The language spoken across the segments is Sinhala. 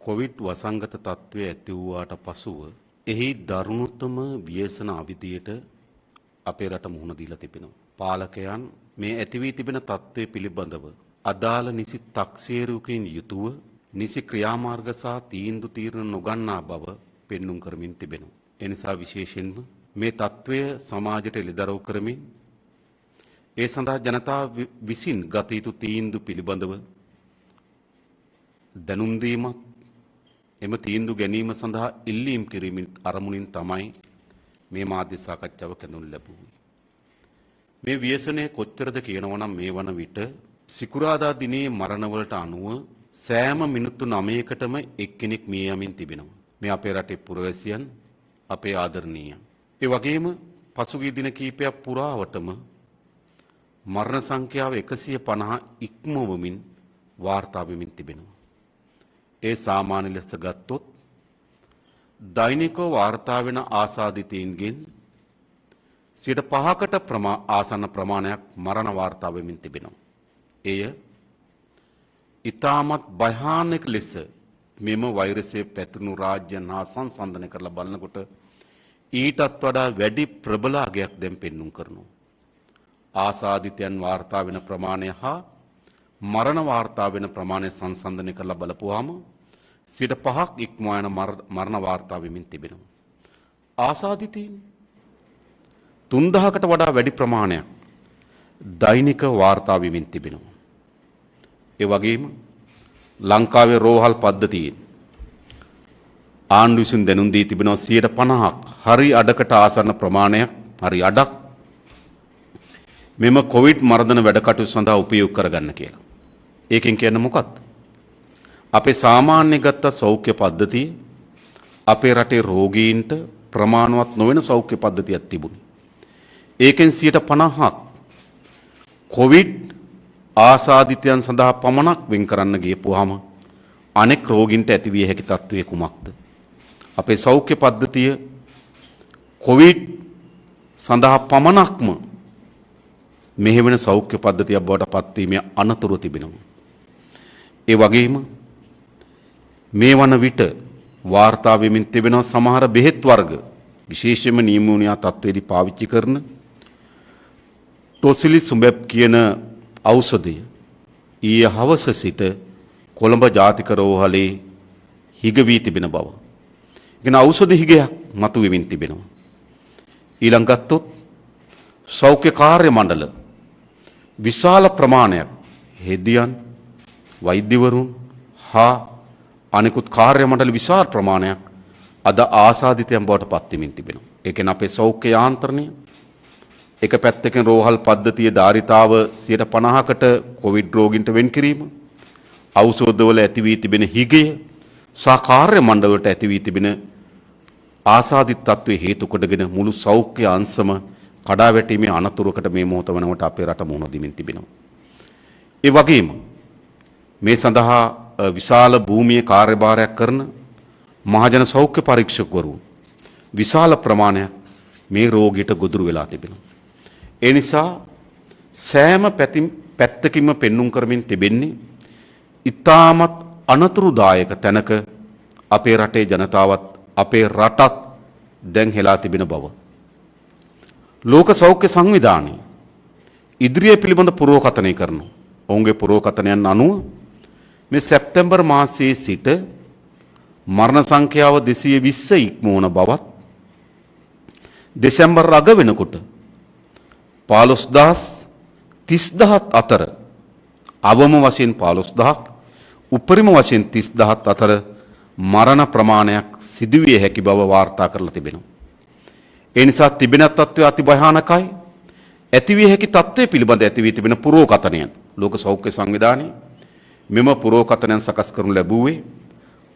කොවිඩ් වසංගත තත්ත්වය ඇති වූාට පසුව එහි දරුණුතම ව්‍යසන අවධියට අපේ රට මුහුණ දීලා තිබෙනවා. පාලකයන් මේ ඇති වී තිබෙන තත්ත්වය පිළිබඳව අදාළ නිසි තක්සේරුවකින් යුතුව නිසි ක්‍රියාමාර්ග සහ තීන්දුව తీරන නොගන්නා බව පෙන්눔 කරමින් තිබෙනවා. ඒ නිසා විශේෂයෙන්ම මේ තත්ත්වය සමාජයට එළිදරව් කරමින් ඒ සඳහා ජනතාව විසින් ගත යුතු තීන්දුව පිළිබඳව දැනුම් දීමත් එම තීන්දුව ගැනීම සඳහා ඉල්ලීම් කිරීමෙන් අරමුණින් තමයි මේ මාධ්‍ය සාකච්ඡාව කැඳවනු ලැබුවේ. මේ ව්‍යසනය කොච්චරද කියනවා නම් මේ වන විට සිකුරාදා දිනේ මරණවලට අනුව සෑම මිනිත්තු 9කටම එක්කෙනෙක් මිය යමින් තිබෙනවා. මේ අපේ රටේ පුරවැසියන් අපේ ආදරණීයන්. ඒ වගේම පසුගිය දින කිහිපයක් පුරාවටම මරණ සංඛ්‍යාව 150 ඉක්මවමින් වාර්තා වෙමින් තිබෙනවා. ඒ සාමාන්‍ය ලෙස ගත්තොත් දෛනිකව වාර්තා වෙන ආසාදිතයින්ගෙන් 5% ආසන්න ප්‍රමාණයක් මරණ වාර්තා වෙමින් තිබෙනවා. එය ඊටමත් භයානක ලෙස මෙම වෛරසය පැතුණු රාජ්‍යයන් හා සංසන්දනය කරලා බලනකොට ඊටත් වඩා වැඩි ප්‍රබල අගයක් දැන් පෙන්눔 කරනවා. ආසාදිතයන් වාර්තා වෙන ප්‍රමාණය හා මරණ වාර්තා වෙන ප්‍රමාණය සංසන්දනය කරලා බලපුවාම 5% ඉක්මවා යන මරණ වාර්තා වෙමින් තිබෙනවා. ආසාදිතයින් 3000කට වඩා වැඩි ප්‍රමාණයක් දෛනික වාර්තා වෙමින් තිබෙනවා. ඒ වගේම ලංකාවේ රෝහල් පද්ධතියෙන් ආණ්ඩුව විසින් දැනුම් දී තිබෙනවා 50%ක් හරි අඩකට ආසන්න ප්‍රමාණයක් හරි අඩක් මෙම කොවිඩ් මර්ධන වැඩ කටයුතු සඳහා උපයෝග කරගන්න කියලා. ඒකෙන් කියන්නේ මොකක්ද? අපේ සාමාන්‍ය ගත්ත සෞඛ්‍ය පද්ධතිය අපේ රටේ රෝගීන්ට ප්‍රමාණවත් නොවන සෞඛ්‍ය පද්ධතියක් තිබුණේ. ඒකෙන් 50%ක් කොවිඩ් ආසාදිතයන් සඳහා පමණක් වෙන් කරන්න ගියපුවාම අනෙක් රෝගීන්ට ඇතිවිය හැකි තත්ත්වය කුමක්ද? අපේ සෞඛ්‍ය පද්ධතිය කොවිඩ් සඳහා පමණක්ම මෙහෙවන සෞඛ්‍ය පද්ධතියක් බවට පත්වීමේ අනතුරු තිබෙනවා. ඒ වගේම මේ වන විට වාර්තා වෙමින් තිබෙනවා සමහර බෙහෙත් වර්ග විශේෂයෙන්ම නියමෝනියා තත්ත්වයේදී පාවිච්චි කරන ටොසිලිසුමැබ් කියන ඖෂධය ඊයේ හවස සිට කොළඹ ජාතික රෝහලේ හිග වී තිබෙන බව. ඒ ඖෂධ හිගයක් මතුවෙමින් තිබෙනවා. ඊළඟ ගත්තොත් සෞඛ්‍ය කාර්ය මණ්ඩල විශාල ප්‍රමාණයක් හෙදියන් වෛද්‍යවරුන් හා අනිකුත් කාර්ය මණ්ඩල විශාල ප්‍රමාණයක් අද ආසාදිතයන් බවට පත් වෙමින් තිබෙනවා. ඒ කියන්නේ අපේ සෞඛ්‍ය යාන්ත්‍රණය එක පැත්තකින් රෝහල් පද්ධතියේ ධාරිතාව 50%කට කොවිඩ් රෝගීන්ට වෙන් කිරීම, ඖෂධවල ඇති වී තිබෙන හිගය සහ කාර්ය මණ්ඩල වලට ඇති වී තිබෙන ආසාදිත තත්ත්වයේ හේතු කොටගෙන මුළු සෞඛ්‍ය අංශම කඩා වැටීමේ අනතුරකට මේ මොහොත වනකොට අපේ රට මුහුණ දෙමින් තිබෙනවා. ඒ වගේම මේ සඳහා විශාල භූමියේ කාර්යභාරයක් කරන මහජන සෞඛ්‍ය පරීක්ෂකවරු විශාල ප්‍රමාණයක් මේ රෝගීට ගොදුරු වෙලා තිබෙනවා. ඒ නිසා සෑම පැත්තකින්ම පෙන්눔 කරමින් තිබෙන්නේ ඊටමත් අනතුරුදායක තැනක අපේ රටේ ජනතාවත් අපේ රටත් දැන් හෙලා තිබෙන බව. ලෝක සෞඛ්‍ය සංවිධානය ඉදිරිය පිළිබඳ පුරෝකථනය කරනවා. ඔවුන්ගේ පුරෝකථනයන් අනුව මේ සැප්තැම්බර් මාසයේ සිට මරණ සංඛ්‍යාව 220 ඉක්මවන බවත් දෙසැම්බර් අග වෙනකොට 15000 අතර අවම වශයෙන් 15000ක් උපරිම වශයෙන් 30000 අතර මරණ ප්‍රමාණයක් සිදුවිය හැකි බව වාර්තා කරලා තිබෙනවා. ඒ නිසා තිබෙන තත්ත්වය අති භයානකයි. ඇතිවිය හැකි තත්ත්වය පිළිබඳ ඇති වී තිබෙන පුරෝකථනයන් ලෝක සෞඛ්‍ය සංවිධානයේ මෙම පුරෝකථනයන් සකස් කරනු ලැබුවේ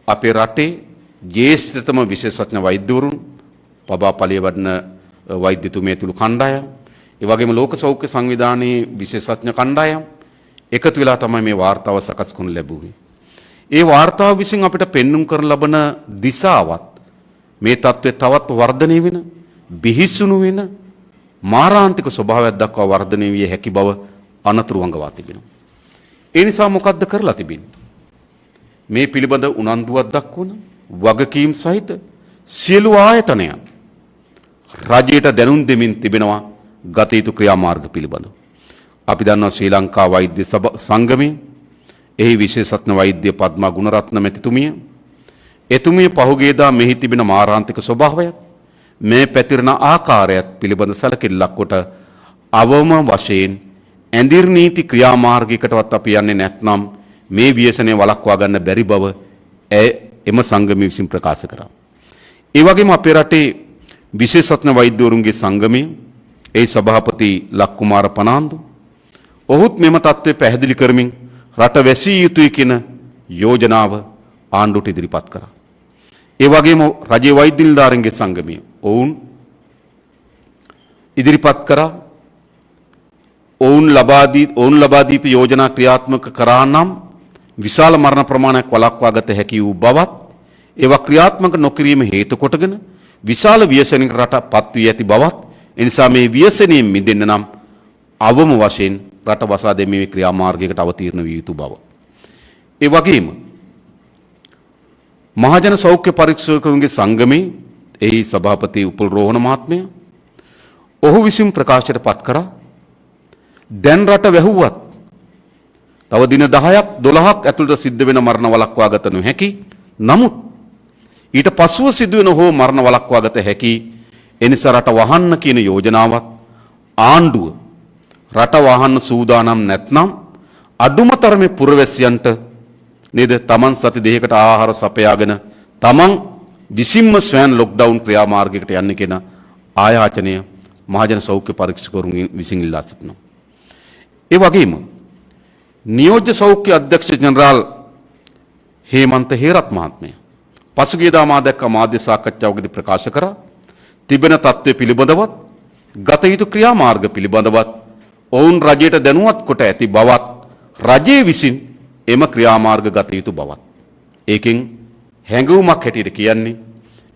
අපේ රටේ ජ්‍යෙෂ්ඨතම විශේෂඥ වෛද්‍යවරුන් පබා පලිය වඩන වෛද්‍යතුමිය ඇතුළු කණ්ඩායම්, ඒ වගේම ලෝක සෞඛ්‍ය සංවිධානයේ විශේෂඥ කණ්ඩායම් එකතු වෙලා තමයි මේ වාර්තාව සකස් කරනු ලැබුවේ. ඒ වාර්තාව විසින් අපිට පෙන්눔 කරන ලබන දිශාවත් මේ තත්ත්වය තවත් වර්ධනය වෙන, බිහිසුණු වෙන මාරාන්තික ස්වභාවයක් දක්වා වර්ධනය විය හැකි බව අනතුරු වංගවා තිබෙනවා. ඒ නිසා මොකද්ද කරලා තිබෙන්නේ? මේ පිළිබඳ උනන්දුවක් දක්වන වගකීම් සහිත සියලු ආයතනයන් රජයට දැනුම් දෙමින් තිබෙනවා ගත යුතු ක්‍රියාමාර්ග පිළිබඳව. අපි දන්නවා ශ්‍රී ලංකා වෛද්‍ය සංගමය, එහි විශේෂඥ වෛද්‍ය පද්මා ගුණරත්න මැතිතුමිය, එතුමිය පහුගියදා මෙහි තිබෙන මාරාන්තික ස්වභාවයත් මේ පැතිරෙන ආකාරයත් පිළිබඳ සැලකිල්ලක් කොට අවම වශයෙන් ඇඳිර් නීති ක්‍රියාමාර්ගයකටවත් අපි යන්නේ නැත්නම් මේ ව්‍යසනය වළක්වා ගන්න බැරි බව එම සංගමය විසින් ප්‍රකාශ කරා. ඒ වගේම අපේ රටේ විශේෂඥ වෛද්‍යවරුන්ගේ සංගමය, ඒ සභාපති ලක්කුමාර පනාන්දු, ඔහුත් මෙම තත්ත්වය පැහැදිලි කරමින් රට වැසිය යුතුයි කියන යෝජනාව ආණ්ඩුවට ඉදිරිපත් කරා. ඒ වගේම රජයේ වෛද්‍ය නිලධාරීන්ගේ සංගමය ඔවුන් ඉදිරිපත් කරා ඔවුන් ලබා දීපු යෝජනා ක්‍රියාත්මක කරා නම් විශාල මරණ ප්‍රමාණයක් වළක්වා ගත හැකි වූ බවත්, ඒවා ක්‍රියාත්මක නොකිරීම හේතු කොටගෙන විශාල ව්‍යසනයකට රට පත් වී ඇති බවත්, එනිසා මේ ව්‍යසනයෙන් මිදෙන්න නම් අවම වශයෙන් රට වසා දැමීමේ ක්‍රියාමාර්ගයකට අවතීර්ණ විය යුතු බව. ඒ වගේම මහජන සෞඛ්‍ය පරීක්ෂකවරුන්ගේ සංගමේ එහි සභාපති උපුල් රෝහණ මහත්මයා ඔහු විසින් ප්‍රකාශයට පත් කරා දැන් රට වැහුවත් තව දින 10ක් 12ක් ඇතුළත සිද්ධ වෙන මරණ වළක්වා ගත නොහැකි. නමුත් ඊට පසුව සිදුවෙන හෝ මරණ වළක්වා ගත හැකි. එනිසා රට වහන්න කියන යෝජනාවත් ආණ්ඩුව රට වහන්න සූදානම් නැත්නම් අඩුම තරමේ පුරවැසියන්ට නේද තමන් සති දෙකකට ආහාර සපයාගෙන තමන් විසින්ම ස්වයන් ලොක්ඩවුන් ක්‍රියාමාර්ගයකට යන්න කියන ආයාචනය මහජන සෞඛ්‍ය පරීක්ෂකවරුන් විසින් ඉල්ලා සිටිනවා. ඒ වගේම නියෝජ්‍ය සෞඛ්‍ය අධ්‍යක්ෂ ජනරාල් හේමන්ත හේරත් මහත්මයා පසුගියදා මා දැක්ක මාධ්‍ය සාකච්ඡාවකදී ප්‍රකාශ කරා තිබෙන තත්ත්වය පිළිබඳවත් ගත යුතු ක්‍රියාමාර්ග පිළිබඳවත් ඔවුන් රජයට දැනුවත් කොට ඇති බවත් රජයේ විසින් එම ක්‍රියාමාර්ග ගත යුතු බවත්. ඒකෙන් හැඟවුමක් හැටියට කියන්නේ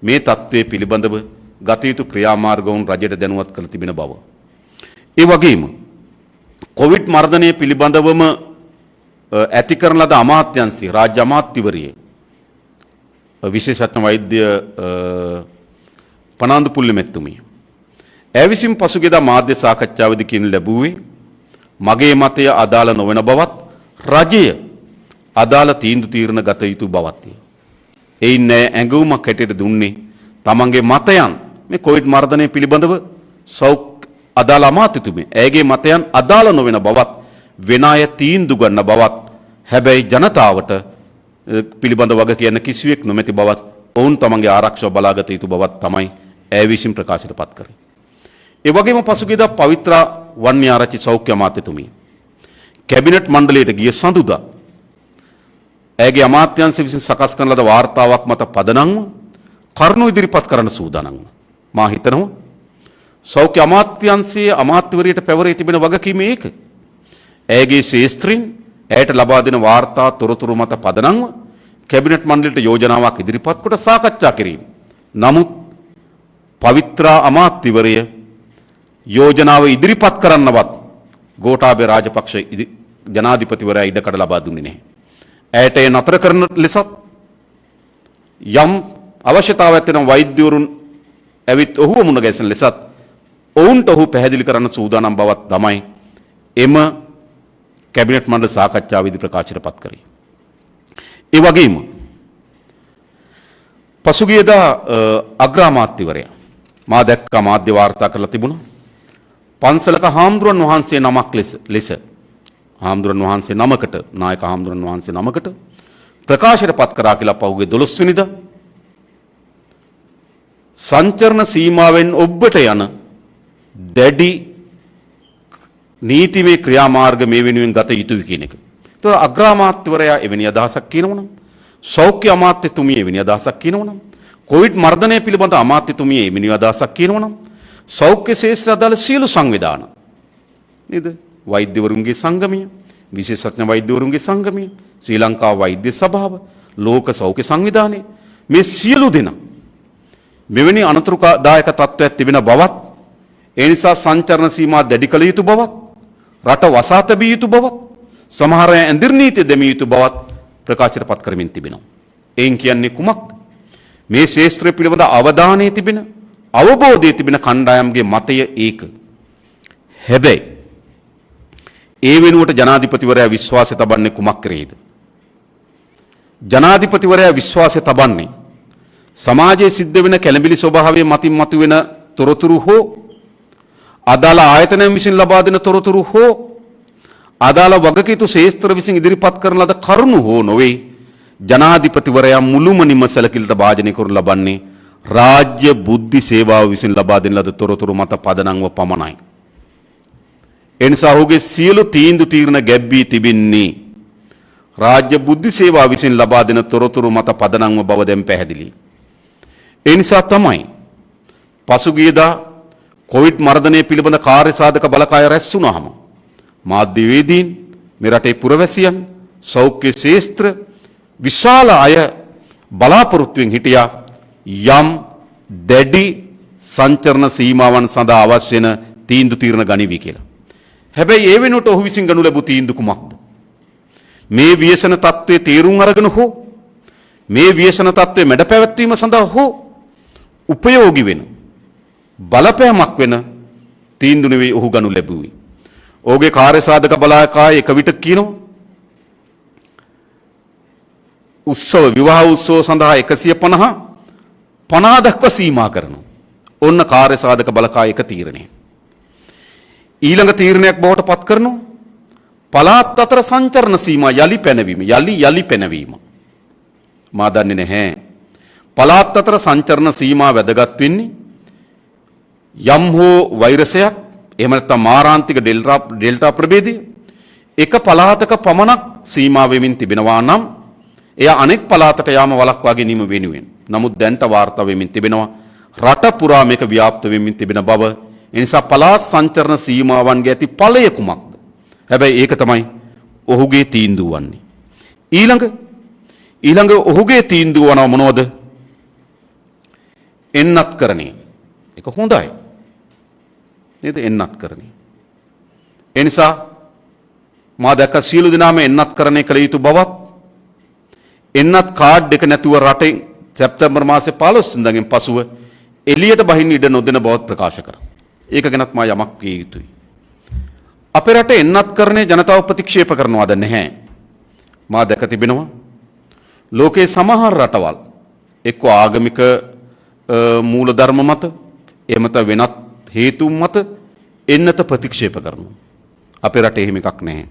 මේ තත්ත්වය පිළිබඳව ගත යුතු ක්‍රියාමාර්ග වුන් රජයට දැනුවත් කර තිබෙන බව. ඒ වගේම කොවිඩ් මර්ධනය පිළිබඳවම ඇති කරන ලද අමාත්‍යංශය රාජ්‍ය අමාත්‍යවරිය විශේෂඥ වෛද්‍ය පනාන්දු පුල්ලමැතිතුමිය ඇය විසින් පසුගියදා මාධ්‍ය සාකච්ඡාවේදී කියනු ලැබුවේ මගේ මතය අදාළ නොවන බවත් රජය අදාළ තීන්දුව තීරණ ගත යුතු බවත්. එයින් ඇඟවුමක් හැටියට දුන්නේ තමන්ගේ මතයන් මේ කොවිඩ් මර්ධනය පිළිබඳව අදාළ අමාත්‍යතුමිය ඇයගේ මතයන් අදාළ නොවන බවත් වෙන අය තීන්දුව ගන්න බවත් හැබැයි ජනතාවට පිළිබඳ වග කියන්න කිසිවෙක් නොමැති බවත් ඔවුන් තමන්ගේ ආරක්ෂාව බලාගත යුතු බවත් තමයි ඇය විසින් ප්‍රකාශයට පත් කරේ. ඒ වගේම පසුගියදා පවිත්‍රා වන්‍යාරච්චි සෞඛ්‍ය අමාත්‍යතුමිය කැබිනට් මණ්ඩලයට ගිය සඳුදා ඇයගේ අමාත්‍යාංශය විසින් සකස් කරන ලද වාර්තාවක් මත පදනම්ව කරුණු ඉදිරිපත් කරන්න සූදානම්. මා හිතනවා සෞඛ්‍ය අමාත්‍යාංශයේ අමාත්‍යවරියට පැවරී තිබෙන වගකීම ඒක. ඇයගේ ශේෂ්ත්‍රින් ඇයට ලබා දෙන වාර්තා තොරතුරු මත පදනම්ව කැබිනට් මණ්ඩලයට යෝජනාවක් ඉදිරිපත් කොට සාකච්ඡා කිරීම. නමුත් පවිත්‍රා අමාත්‍යවරිය යෝජනාව ඉදිරිපත් කරන්නවත් ගෝඨාභය රාජපක්ෂ ජනාධිපතිවරයා ඉඩකඩ ලබා දුන්නේ නැහැ. ඇයට ඒ නතර කරන ලෙසත් යම් අවශ්‍යතාවයක් තියෙන වෛද්‍යවරුන් ඇවිත් ඔහුව මුණ ගැසෙන ලෙසත් ඔවුන්ට ඔහු පැහැදිලි කරන්න සූදානම් බවක් තමයි එම කැබිනට් මණ්ඩල සාකච්ඡාවේදී ප්‍රකාශයට පත් කරේ. ඒ වගේම පසුගියදා අග්‍රාමාත්‍යවරයා මා දැක්ක මාධ්‍ය වාර්තා කරලා තිබුණා පන්සලක හාමුදුරන් වහන්සේ නමක් ලෙස හාමුදුරන් වහන්සේ නමකට නායක හාමුදුරන් වහන්සේ නමකට ප්‍රකාශයට පත් කරා කියලා පහුගිය 12 වෙනිදා සංචරණ සීමාවෙන් ඔබට යන දැඩි නීතිමය ක්‍රියාමාර්ග මේ වෙනුවෙන් ගත යුතුයි කියන එක. ඒතර අග්‍රාමාත්‍යවරයා එවැනි අදහසක් කියනවනම් සෞඛ්‍ය අමාත්‍යතුමිය එවැනි අදහසක් කියනවනම් කොවිඩ් මර්ධනය පිළිබඳ අමාත්‍යතුමිය එවැනි අදහසක් කියනවනම් සෞඛ්‍ය ශාස්ත්‍ර අදාළ සියලු සංවිධාන නේද වෛද්‍යවරුන්ගේ සංගමය විශේෂඥ වෛද්‍යවරුන්ගේ සංගමය ශ්‍රී ලංකා වෛද්‍ය සභාව ලෝක සෞඛ්‍ය සංවිධානය මේ සියලු දෙනා මෙවැනි අනතුරුදායක තත්ත්වයක් තිබෙන බවත් ඒ නිසා සංචරණ සීමා දැඩි කළ යුතු බවත් රට වසා තැබිය යුතු බවත් සමහර ඇඳිර් නීති දැමිය යුතු බවත් ප්‍රකාශයට පත් කරමින් තිබෙනවා. එයින් කියන්නේ කුමක්ද? මේ ශාස්ත්‍රය පිළිබඳ අවධානය තිබෙන අවබෝධය තිබෙන කණ්ඩායම්ගේ මතය ඒක. හැබැයි ඒ වෙනුවට ජනාධිපතිවරයා විශ්වාසය තබන්නේ කුමක් කරේද? ජනාධිපතිවරයා විශ්වාසය තබන්නේ සමාජයේ සිද්ධ වෙන කැළඹිලි ස්වභාවයේ මතින් මතුවෙන තොරතුරු හෝ අදාළ ආයතනයන් විසින් ලබා දෙන තොරතුරු හෝ අදාළ වගකීතු ශාස්ත්‍ර විසින් ඉදිරිපත් කරන ලද කරුණු හෝ නොවේ. ජනාධිපතිවරයා මුළුමනින්ම සැලකිලිට භාජනය කරනු ලබන්නේ රාජ්‍ය බුද්ධි සේවාව විසින් ලබා දෙන ලද තොරතුරු මත පදනම්ව පමණයි. එනිසා ඔහුගේ සියලු තීන්දුව තීරණ ගැබ්වී තිබෙන්නේ රාජ්‍ය බුද්ධි සේවාව විසින් ලබා දෙන තොරතුරු මත පදනම්ව බව දැන් පැහැදිලි. ඒ නිසා තමයි පසුගියදා කොවිඩ් මර්ධනය පිළිබඳ කාර්යසාධක බලකාය රැස් වුණාම මාධ්‍යවේදීන් මේ රටේ පුරවැසියන් සෞඛ්‍ය ශාස්ත්‍ර විශාල අය බලාපොරොත්තුෙන් හිටියා යම් දැඩි සංචරණ සීමාවන් සඳහා අවශ්‍ය වෙන තීන්දුව තීරණ ගනිවි කියලා. හැබැයි ඒ වෙනුවට ඔහු විසින් ගනු ලැබූ තීන්දුව කුමක්ද? මේ ව්‍යසන තත්ත්වයේ තීරුම් අරගෙන හෝ මේ ව්‍යසන තත්ත්වයේ මැඩ පැවැත්වීම සඳහා හෝ උපයෝගී වෙන බලපෑමක් වෙන තීන්දුව නෙවෙයි ඔහු ගනු ලැබුවේ. ඔහුගේ කාර්යසාධක බලාකාය එක විට කියනවා උත්සව විවාහ උත්සව සඳහා 150 දක්වා සීමා කරනවා. ඔන්න කාර්යසාධක බලකාය එක තීරණය. ඊළඟ තීරණයක් බවට පත් කරනවා පළාත් අතර සංචරණ සීමා යලි පැනවීම. මා දන්නේ නැහැ. පළාත් අතර සංචරණ සීමා වැදගත් වෙන්නේ යම් හෝ වෛරසයක් එහෙම නැත්නම් මාරාන්තික ඩෙල්ටා ප්‍රභේදය එක පළාතක පමණක් සීමා වෙමින් තිබෙනවා නම් එය අනෙක් පළාතට යාම වළක්වා ගැනීම වෙනුවෙන්. නමුත් දැන්ට වාර්තා වෙමින් තිබෙනවා රට පුරා මේක ව්‍යාප්ත වෙමින් තිබෙන බව. ඒ නිසා පළාත් සංචරණ සීමාවන්ගේ ඇති ඵලය කුමක්ද? හැබැයි ඒක තමයි ඔහුගේ තීන්දුව වන්නේ. ඊළඟ ඔහුගේ තීන්දුව වන මොනවද? එන්නත්කරණය. ඒක හොඳයි. නේද? එන්නත්කරණය. ඒ නිසා මා දැක්ක සියලු දෙනාම එන්නත්කරණය කළ යුතු බවත් එන්නත් කාඩ් එක නැතුව රටෙන් සැප්තැම්බර් මාසේ 15 වෙනිදාගෙන් පසුව එළියට බහින්න ඉඩ නොදෙන බවත් ප්‍රකාශ කරා. ඒක ගැනත් මා යමක් කිය යුතුයි. අපේ රටේ එන්නත්කරණය ජනතාව ප්‍රතික්ෂේප කරනවද නැහැ. මා දැක තිබෙනවා ලෝකයේ සමහර රටවල් එක්ක ආගමික මූලධර්ම මත එහෙම නැත්නම් වෙනත් හේතුන් මත එන්නත ප්‍රතික්ෂේප කරනවා. අපේ රටේ එහෙම එකක් නැහැ.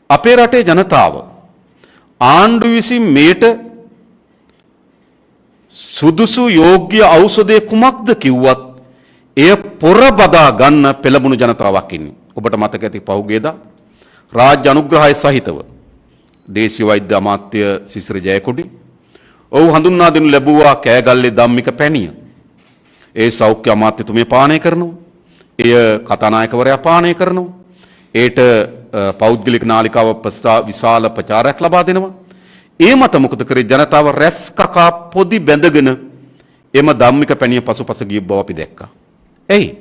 අපේ රටේ ජනතාව ආණ්ඩුව විසින් මේට සුදුසු යෝග්‍ය ඖෂධය කුමක්ද කිව්වත් එය පොරබදා ගන්න පෙළඹුණු ජනතාවක් ඉන්නේ. ඔබට මතක ඇති පහුගියදා රාජ්‍ය අනුග්‍රහය සහිතව දේශීය වෛද්‍ය අමාත්‍ය සිසිර ජයකොඩි ඔහු හඳුන්වා දෙනු ලැබුවා කෑගල්ලේ ධම්මික පැණිය. ඒ සෞඛ්‍ය අමාත්‍යතුමිය පානය කරනවා. එය කතානායකවරයා පානය කරනවා. ඒට පෞද්ගලික නාලිකාව විශාල ප්‍රචාරයක් ලබා දෙනවා. ඒ මත මොකද කරේ? ජනතාව රැස් කකා පොදි බැඳගෙන එම ධම්මික පැණිය පසුපස ගිය බව අපි දැක්කා. එයි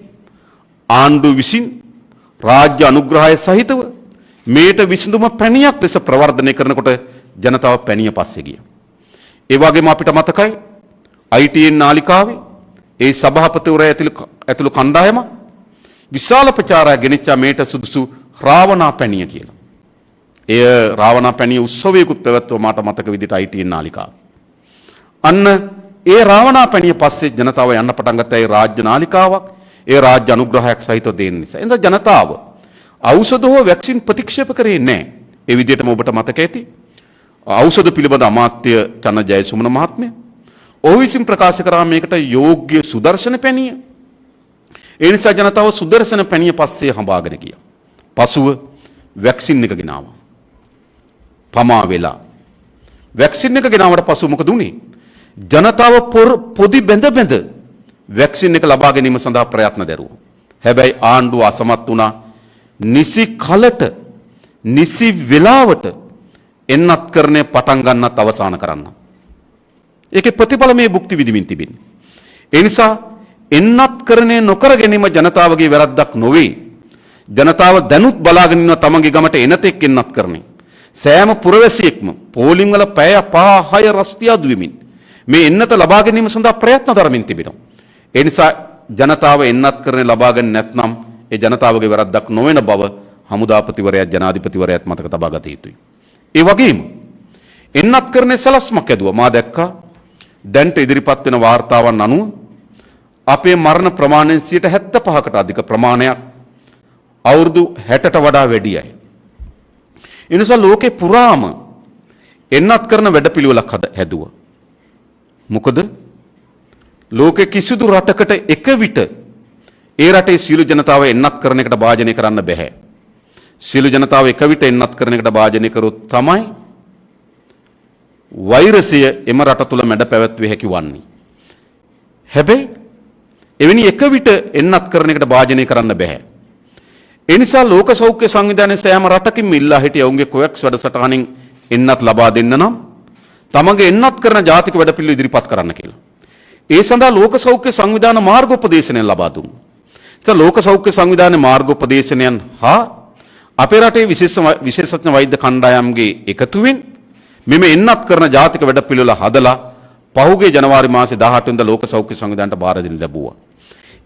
ආණ්ඩුව විසින් රාජ්‍ය අනුග්‍රහය සහිතව මේට විසඳුම පැණියක් ලෙස ප්‍රවර්ධනය කරනකොට ජනතාව පැණිය පස්සේ ගියා. ඒ වගේම අපිට මතකයි ITN නාලිකාවේ ඒ සභාපතිවරයා ඇතුළු කණ්ඩායම විශාල ප්‍රචාරයක් ගෙනිච්චා මේට සුදුසු රාවණා පැණිය කියලා. එය රාවණා පැණිය උත්සවයකුත් පැවැත්වුවා මාට මතක විදිහට ITN නාලිකාව. අන්න ඒ රාවණා පැණිය පස්සේ ජනතාව යන්න පටන් ගත්තා. ඒ රාජ්‍ය නාලිකාවක් ඒ රාජ්‍ය අනුග්‍රහයක් සහිතව දෙන්න නිසා. එහෙනම් ජනතාව ඖෂධ හෝ වැක්සින් ප්‍රතික්ෂේප කරේ නැහැ. ඒ විදිහටම ඔබට මතක ඇති. ඖෂධ පිළිබඳ අමාත්‍ය චන්න ජයසුමන මහත්මයා ඔහු විසින් ප්‍රකාශ කරා මේකට යෝග්‍ය සුදර්ශන පැණිය. ඒ නිසා ජනතාව සුදර්ශන පැණිය පස්සේ හඹාගෙන ගියා. පසුව වැක්සින් එක ගෙනාවා. පමා වෙලා වැක්සින් එක ගෙනාවට පසු මොකද උනේ? ජනතාව පොදි බැඳ වැක්සින් එක ලබා ගැනීම සඳහා ප්‍රයත්න දැරුවා. හැබැයි ආණ්ඩුව අසමත් වුණා නිසි කලට නිසි වෙලාවට එන්නත්කරණය පටන් ගන්නත් අවසන් කරන්න. ඒකේ ප්‍රතිඵල මේ භුක්ති විඳින්න තිබෙන්නේ. ඒ නිසා එන්නත්කරණය නොකර ගැනීම ජනතාවගේ වැරද්දක් නොවේ. ජනතාව දැනුත් බලාගෙන ඉන්න තමන්ගේ ගමට එනතෙක් එන්නත්කරණය. සෑම පුරවැසියෙක්ම පෝලිම් වල පැය 5-6 රස්තියාදු වෙමින් මේ එන්නත ලබා ගැනීම සඳහා ප්‍රයත්න දරමින් තිබෙනවා. ඒ නිසා ජනතාව එන්නත් කරන ලබා ගන්න නැත්නම් ඒ ජනතාවගේ වැරද්දක් නොවන බව හමුදාපතිවරයා ජනාධිපතිවරයාත් මතක තබා ගත යුතුයි. ඒ වගේම එන්නත් කරන්නේ සලස්මක් ඇදුවා. මා දැක්කා දැන්ට ඉදිරිපත් වෙන වාර්තාවන් අනුව අපේ මරණ ප්‍රමාණයෙන් 75කට අධික ප්‍රමාණයක් අවුරුදු 60ට වඩා වැඩි අය. ඒ නිසා ලෝකේ පුරාම එන්නත් කරන වැඩපිළිවෙලක් හැදුවා. මොකද ලෝකේ කිසිදු රටකට එක විට ඒ රටේ සියලු ජනතාව එන්නත් කරන එකට භාජනය කරන්න බෑ. සියලු ජනතාව එක විට එන්නත් කරන එකට භාජනය කරොත් තමයි වෛරසය එම රට තුල මැඩ පැවැත්විය හැකි වන්නේ. හැබැයි එවැනි එක විට එන්නත් කරන එකට භාජනය කරන්න බෑ. ඒ නිසා ලෝක සෞඛ්‍ය සංවිධානයේ සෑම රටකින්ම ඉල්ලා හිටිය ඔවුන්ගේ කොවැක්ස් වැඩසටහනින් එන්නත් ලබා දෙන්න නම් තමගේ එන්නත් කරන ජාතික වැඩපිළිවෙළ ඉදිරිපත් කරන්න කියලා. ඒ සඳහා ලෝක සෞඛ්‍ය සංවිධාන මාර්ගෝපදේශනය ලබා දුන්නා. ඉතින් ලෝක සෞඛ්‍ය සංවිධානයේ මාර්ගෝපදේශනයන් හා අපේ රටේ විශේෂඥ වෛද්‍ය කණ්ඩායම්ගේ එකතුවෙන් මෙම එන්නත් කරන ජාතික වැඩපිළිවෙළ හදලා පහුගිය ජනවාරි මාසේ 18 වෙනිදා ලෝක සෞඛ්‍ය සංවිධානයට බාර දෙන්න ලැබුවා.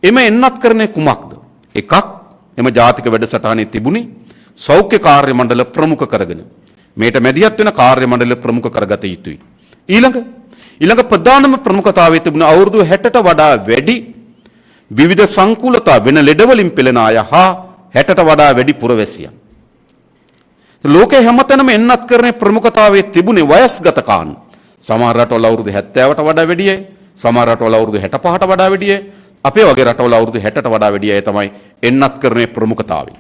එම එන්නත් කරන්නේ කුමක්ද? එකක් එම ජාතික වැඩසටහනේ තිබුණේ සෞඛ්‍ය කාර්ය මණ්ඩල ප්‍රමුඛ කරගෙන මේට මැදිහත් වෙන කාර්ය මණ්ඩල ප්‍රමුඛ කරගත යුතුයි. ඊළඟ ප්‍රධානම ප්‍රමුඛතාවයේ තිබුණ අවුරුදු 60ට වඩා වැඩි විවිධ සංකූලතා වෙන ලෙඩ වලින් පෙළෙන අය හා 60ට වඩා වැඩි පුරවැසියන්. ලෝකේ හැමතැනම එන්නත් කරන්නේ ප්‍රමුඛතාවයේ තිබුණේ වයස්ගත කාන්. සමහර රටවල අවුරුදු 70ට වඩා වැඩි අය, සමහර රටවල අවුරුදු 65ට වඩා වැඩි අය, අපේ වගේ රටවල අවුරුදු 60ට වඩා වැඩි අය තමයි එන්නත් කරන්නේ ප්‍රමුඛතාවය.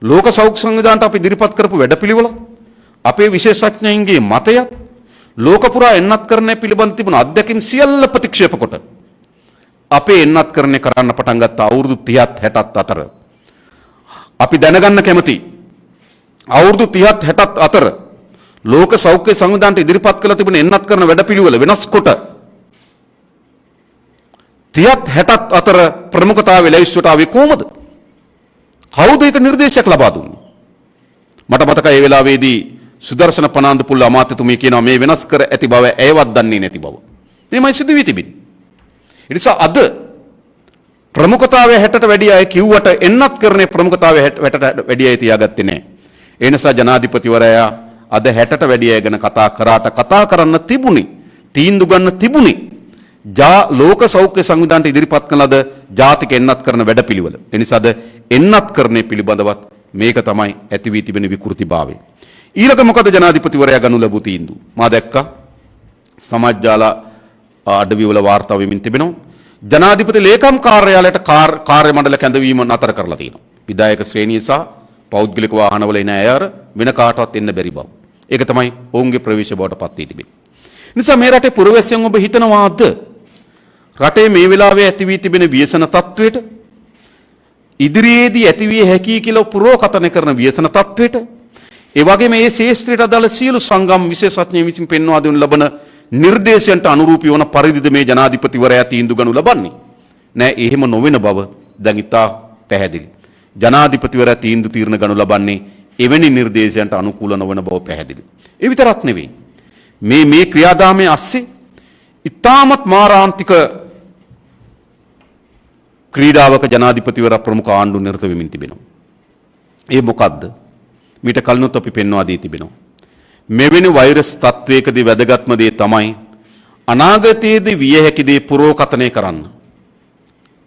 ලෝක සෞඛ්‍ය සංවිධානයට අපි ඉදිරිපත් කරපු වැඩපිළිවෙල අපේ විශේෂඥයින්ගේ මතය ලෝක පුරා එන්නත් කරන්නේ පිළිබඳ තිබුණු අත්දැකීම් සියල්ල ප්‍රතික්ෂේප කොට අපේ එන්නත් කරන්නේ කරන්න පටන් ගත්ත අවුරුදු 30ත් 60ත් අතර අපි දැනගන්න කැමති අවුරුදු 30ත් 60ත් අතර ලෝක සෞඛ්‍ය සංවිධානයට ඉදිරිපත් කළ තිබෙන එන්නත් කරන වැඩපිළිවෙල වෙනස් කොට 30ත් 60ත් අතර ප්‍රමුඛතාවය ලැයිස්තුවට ආවේ කොහොමද? කවුද ඒක නිර්දේශයක් ලබා දුන්නේ? මට මතකයි ඒ වෙලාවේදී සුදර්ශන පනාන්දුපුල්ල අමාත්‍යතුමිය කියනවා මේ වෙනස් කර ඇති බව ඇයවත් දන්නේ නැති බව. මේමයි සිදු වී තිබෙන්නේ. ඒ නිසා අද ප්‍රමුඛතාවය 60ට වැඩි අය කිව්වට එන්නත් කරන්නේ ප්‍රමුඛතාවය 60ට වැඩි අය තියාගත්තේ නැහැ. ඒ නිසා ජනාධිපතිවරයා අද 60ට වැඩි අය ගැන කතා කරාට කතා කරන්න තිබුණේ තීන්දුව ගන්න තිබුණේ ලෝක සෞඛ්‍ය සංවිධානයට ඉදිරිපත් කළ ලද ජාතික එන්නත් කරන වැඩපිළිවෙල. ඒ නිසාද එන්නත් කරන්නේ පිළිබඳවත් මේක තමයි ඇති වී තිබෙන විකෘතිභාවය. ඊළඟ මොකද ජනාධිපතිවරයා ගනු ලැබූ තීන්දුව? මා දැක්කා සමාජ ජාල අඩවිවල වාර්තා වෙමින් තිබෙනවා. ජනාධිපති ලේකම් කාර්යාලයට කාර්ය මණ්ඩල කැඳවීම නතර කරලා තියෙනවා. විධායක ශ්‍රේණිය සහ පෞද්ගලික වාහනවල එන අය වෙන කාටවත් එන්න බැරි බව. ඒක තමයි ඔවුන්ගේ ප්‍රවේශ බවට පත් වී තිබෙන්නේ. නිසා මේ රටේ පුරවැසියන් ඔබ හිතනවාද රටේ මේ වෙලාවේ ඇති වී තිබෙන ව්‍යසන තත්වයට ඉදිරියේදී ඇති විය හැකි කියලා පුරෝකථනය කරන ව්‍යසන තත්වයට ඒ වගේම මේ ශේෂ්ත්‍රයට අදාළ සියලු සංගම් විශේෂඥයින් විසින් පෙන්වා දෙනු ලබන නිර්දේශයන්ට අනුරූපී වන පරිදිද මේ ජනාධිපතිවරයා තීන්දුව ගනු ලබන්නේ? නෑ, එහෙම නොවන බව දැන් ඉතා පැහැදිලි. ජනාධිපතිවරයා තීන්දුව తీරන ගනු ලබන්නේ එවැනි නිර්දේශයන්ට අනුකූල නොවන බව පැහැදිලි. ඒ විතරක් නෙවෙයි. මේ ක්‍රියාදාමයේ ASCII ඉතාමත් මාරාන්තික ක්‍රීඩාවක ජනාධිපතිවරයා ප්‍රමුඛ ආණ්ඩු නිරත වෙමින් තිබෙනවා. ඒ මොකද්ද? මීට කලිනුත් අපි පෙන්වා දී තිබෙනවා. මෙවැනි වෛරස් තත්වයකදී වැදගත්ම දේ තමයි අනාගතයේදී විය හැකි දේ පුරෝකථනය කරන්න.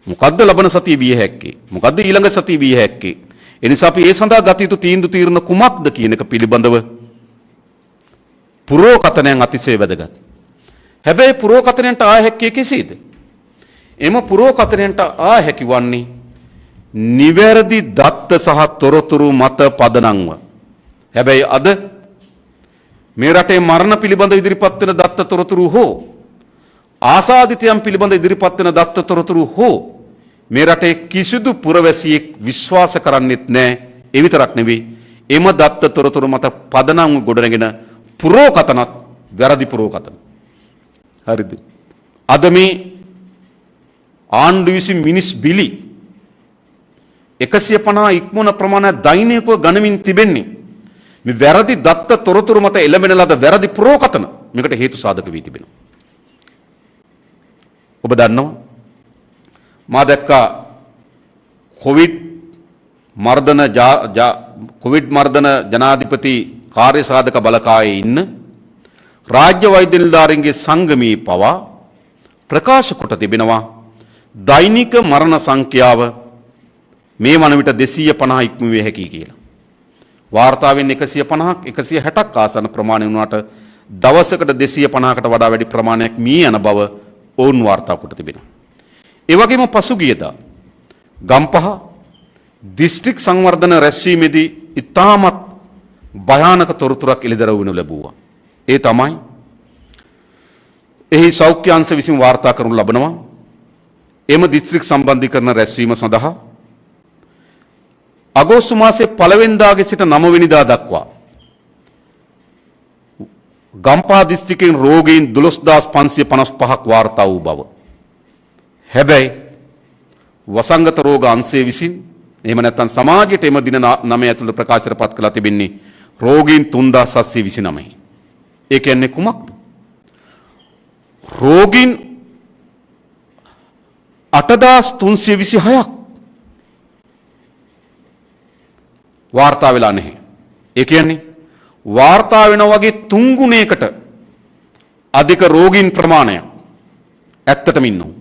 මොකද්ද ලබන සතිය විය හැක්කේ? මොකද්ද ඊළඟ සතිය විය හැක්කේ? එනිසා අපි ඒ සඳහා ගත යුතු තීන්දුව తీරන කුමක්ද කියන එක පිළිබඳව පුරෝකථනයන් අතිශය වැදගත්. හැබැයි පුරෝකථනයන්ට ආ හැක්කේ කෙසේද? එම පුරෝකථනයන්ට ආ හැකි වන්නේ නිවැරදි දත්ත සහ තොරතුරු මත පදනම්ව. හැබැයි අද මේ රටේ මරණ පිළිබඳ ඉදිරිපත් වෙන දත්ත තොරතුරු හෝ ආසාදිතයන් පිළිබඳ ඉදිරිපත් වෙන දත්ත තොරතුරු හෝ මේ රටේ කිසිදු පුරවැසියෙක් විශ්වාස කරන්නෙත් නැහැ. ඒ විතරක් නෙවෙයි, එම දත්ත තොරතුරු මත පදනම්ව ගොඩනගෙන පුරෝකථනත් වැරදි පුරෝකථන. හරිද? අද මේ ආණ්ඩු විසින් මිනිස් බිලි 150 ඉක්මන ප්‍රමාණය දෛනිකව ගණමින් තිබෙන්නේ මේ වැරදි දත්ත තොරතුරු මත එළඹෙන ලද වැරදි පුරෝකතන මේකට හේතු සාධක වී තිබෙනවා. ඔබ දන්නවා මා දැක්කා කොවිඩ් මර්ධන ජනාධිපති කාර්ය සාධක බලකායේ ඉන්න රාජ්‍ය වෛද්‍ය නිලධාරීන්ගේ සංගමයේ පවා ප්‍රකාශ කොට තිබෙනවා දෛනික මරණ සංඛ්‍යාව මේ වන විට 250 ඉක්ම වේ හැකියි කියලා. වාර්තාවෙන් 150ක් 160ක් ආසන්න ප්‍රමාණය වුණාට දවසකට 250කට වඩා වැඩි ප්‍රමාණයක් මී යන බව ඔවුන් වාර්තා කොට තිබෙනවා. ඒ වගේම පසුගියදා ගම්පහ දිස්ත්‍රික් සංවර්ධන රැස්වීමේදී ඉතාමත් භයානක තොරතුරක් එළිදරව් වෙනු ලැබුවා. ඒ තමයි එහි සෞඛ්‍ය අංශ විසින් වාර්තා කරනු ලබනවා එම දිස්ත්‍රික් සම්බන්ධීකරණ රැස්වීම සඳහා අගෝස්තු මාසයේ 1 වෙනිදාගේ සිට 9 වෙනිදා දක්වා ගම්පහ දිස්ත්‍රික්කයෙන් රෝගීන් 12555ක් වාර්තා වූ බව. හැබැයි වසංගත රෝග අංශය විසින් එහෙම නැත්නම් සමාජයට එම දින 9 ඇතුළත ප්‍රකාශයටපත් කළා තිබෙන්නේ රෝගීන් 3729යි. ඒ කියන්නේ කුමක්ද? රෝගීන් 8326ක් වාර්තා වෙලා නැහැ. ඒ කියන්නේ වාර්තා වෙනා වගේ 3 ගුණයකට අධික රෝගීන් ප්‍රමාණයක් ඇත්තටම ඉන්නවා.